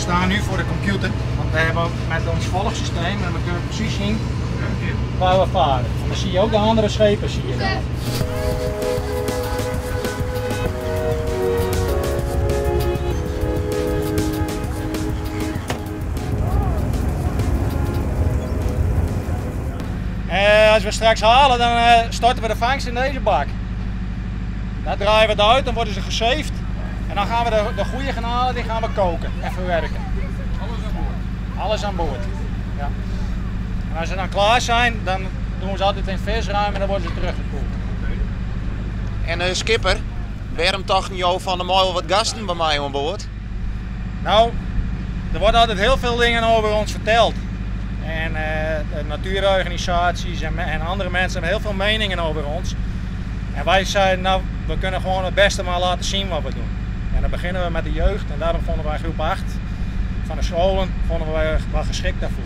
staan nu voor de computer, want we hebben met ons volgsysteem en we kunnen precies zien waar we varen. En dan zie je ook de andere schepen. Zie je dan. Als we straks halen, dan storten we de vangst in deze bak. Dan draaien we het uit, dan worden ze gesaved. En dan gaan we de goede garnalen, die gaan we koken en verwerken. Alles aan boord? Alles aan boord, ja. En als ze dan klaar zijn, dan doen we ze altijd in visruim en dan worden ze teruggekoeld. En skipper, waarom toch niet van de mooi wat gasten bij mij aan boord? Nou, er worden altijd heel veel dingen over ons verteld. En de natuurorganisaties en andere mensen hebben heel veel meningen over ons. En wij zeiden, nou, we kunnen gewoon het beste maar laten zien wat we doen. En dan beginnen we met de jeugd en daarom vonden wij groep 8 van de scholen vonden wij wel geschikt daarvoor.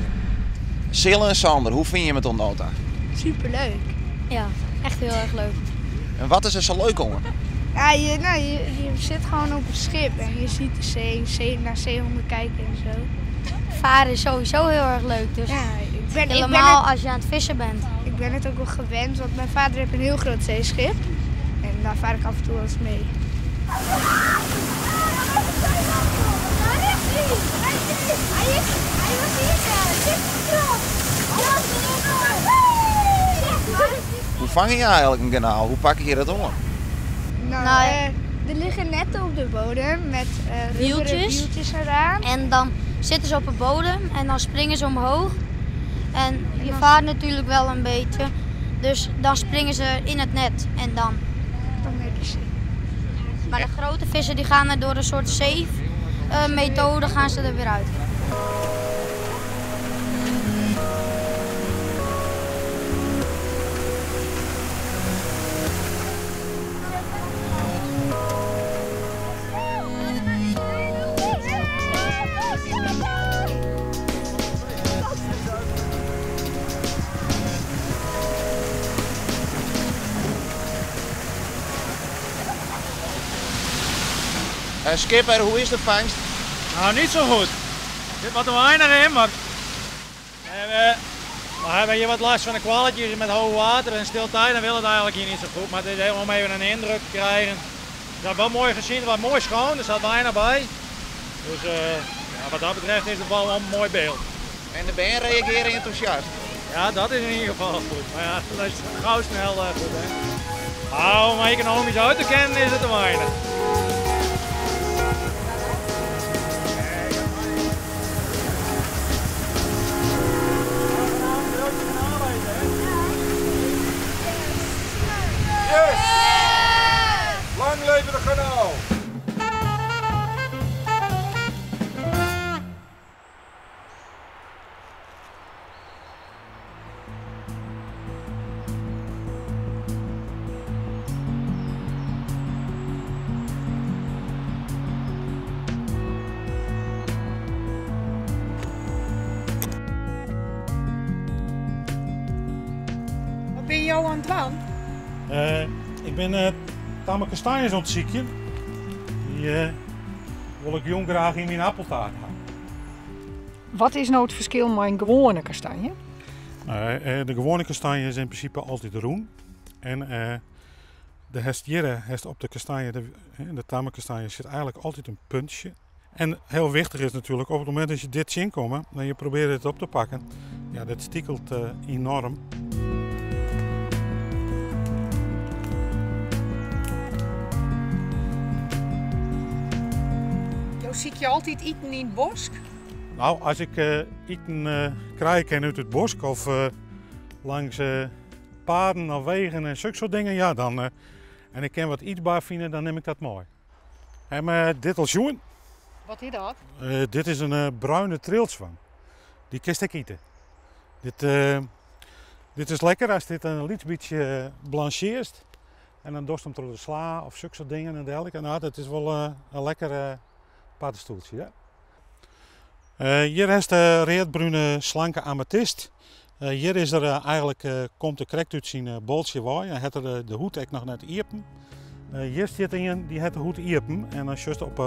Sille en Sander, hoe vind je het met Nota? Superleuk. Ja, echt heel erg leuk. En wat is er zo leuk om? Ja, je zit gewoon op een schip en je ziet de zee, naar zeehonden kijken en zo. Varen is sowieso heel erg leuk, dus ja, helemaal als je aan het vissen bent. Ik ben het ook wel gewend, want mijn vader heeft een heel groot zeeschip. En daar vaar ik af en toe wel eens mee. Hoe vang je eigenlijk een kanaal? Hoe pak je dat om? Nou, er liggen netten op de bodem met wieltjes eraan. En dan zitten ze op de bodem en dan springen ze omhoog. En je vaart natuurlijk wel een beetje, dus dan springen ze in het net en dan. Maar de grote vissen die gaan er door een soort save methode gaan ze er weer uit. Skipper, hoe is de vangst? Nou, niet zo goed. Er zit wat weinig in, maar we hebben hier wat last van de kwalletjes met hoog water en stiltijd. Dan wil het eigenlijk hier niet zo goed, maar het is helemaal om even een indruk te krijgen. Het is wel mooi gezien, het was mooi schoon, er zat weinig bij. Dus ja, wat dat betreft is het wel een mooi beeld. En de band reageren enthousiast? Ja, dat is in ieder geval goed. Maar ja, dat is gauw snel goed. Hè. Nou, om economisch uit te kennen is het te weinig. Lang leven de garnaal! Wat ben je jou aan het doen? Ik ben tamme kastanjes aan het zieken. Die wil ik jong graag in mijn appeltaart hebben. Wat is nou het verschil met een gewone kastanje? De gewone kastanje is in principe altijd groen. En de hestjere op de kastanje, de tamme kastanje, zit eigenlijk altijd een puntje. En heel wichtig is natuurlijk, op het moment dat je dit zien komen, dan je probeert het op te pakken. Ja, dat stikkelt enorm. Zie je altijd eten in het bos? Nou, als ik eten krijg uit het bos of langs paden of wegen en zulke soort dingen, ja, dan, en ik kan wat eetbaar vinden, dan neem ik dat mooi. En dit al zien. Wat is dat? Dit is een bruine trilzwam. Die kist ik eten. Dit is lekker als dit een beetje blancheert. En dan dorst hem door de sla of zulke soort dingen en dergelijke. Nou, dat is wel een lekker paddenstoeltje. Ja. Hier is de reetbruine slanke amethyst. Hier is er eigenlijk, komt de correct uit zijn bolsje waai. Hij heeft er de hoed nog net iepen. Hier zit een die heeft de hoed iepen. En als je op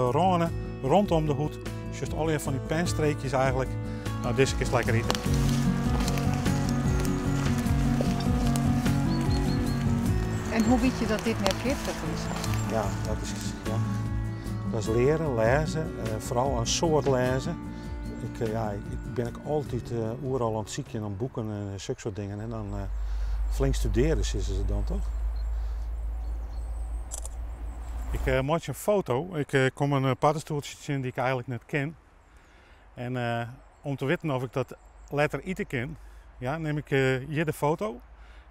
rondom de hoed Just al van die penstreekjes eigenlijk. Nou, deze is lekker eten. En hoe weet je dat dit net giftig is? Ja, dat is leren, lezen, vooral een soort lezen. Ik ben ook altijd overal aan het zieken aan boeken en zulke soort dingen. En dan flink studeren is ze dan toch? Ik maak een foto. Ik kom een paddenstoeltje in die ik eigenlijk net ken. En om te weten of ik dat letter eten ken, ja, neem ik hier de foto,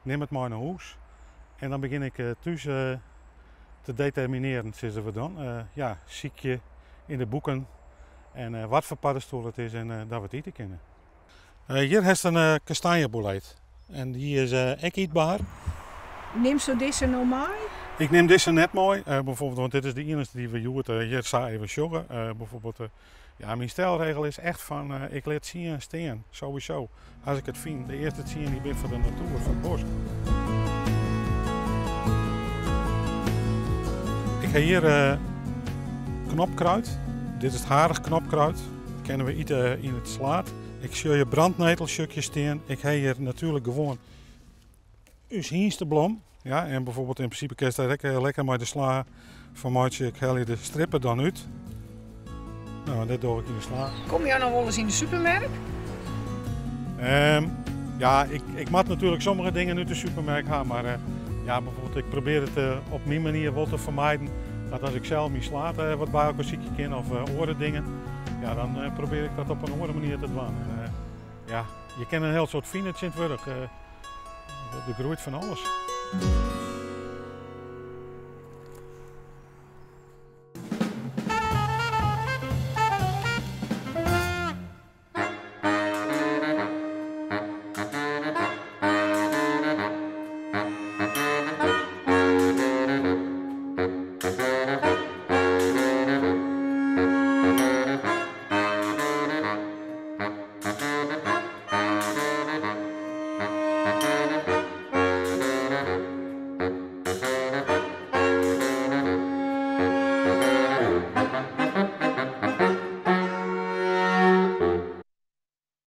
neem het maar naar huis. En dan begin ik thuis te determineren, zeggen we dan. Ziekje in de boeken en wat voor paddenstoel het is en dat we het eten kennen. Hier heeft een kastanjebolet en die is ook eetbaar. Neem zo deze nou mee? Ik neem deze net mooi, bijvoorbeeld, want dit is de enige die we hier sta even joggen. Bijvoorbeeld, mijn stelregel is echt van, ik laat zien en steen, sowieso. Als ik het vind, de eerste zien die ben voor de natuur, voor het bos. Ik heb hier knopkruid. Dit is het harig knopkruid. Dat kennen we eten in het slaat. Ik zie je brandnetelstukjes steen. Ik heb hier natuurlijk gewoon Hiensteblom. Ja, en bijvoorbeeld in principe kun je daar lekker met de sla van maatje. Ik haal je de strippen dan uit. Nou, dit doe ik in de sla. Kom je nou wel eens in de supermarkt? Ik maak natuurlijk sommige dingen uit de supermarkt gaan, maar bijvoorbeeld ik probeer het op mijn manier wel te vermijden. Dat als ik zelf mijn slaat wat bij elkaar ziekje ken of andere dingen, ja, dan probeer ik dat op een andere manier te doen. Je kent een heel soort finets in het werk. Er groeit van alles.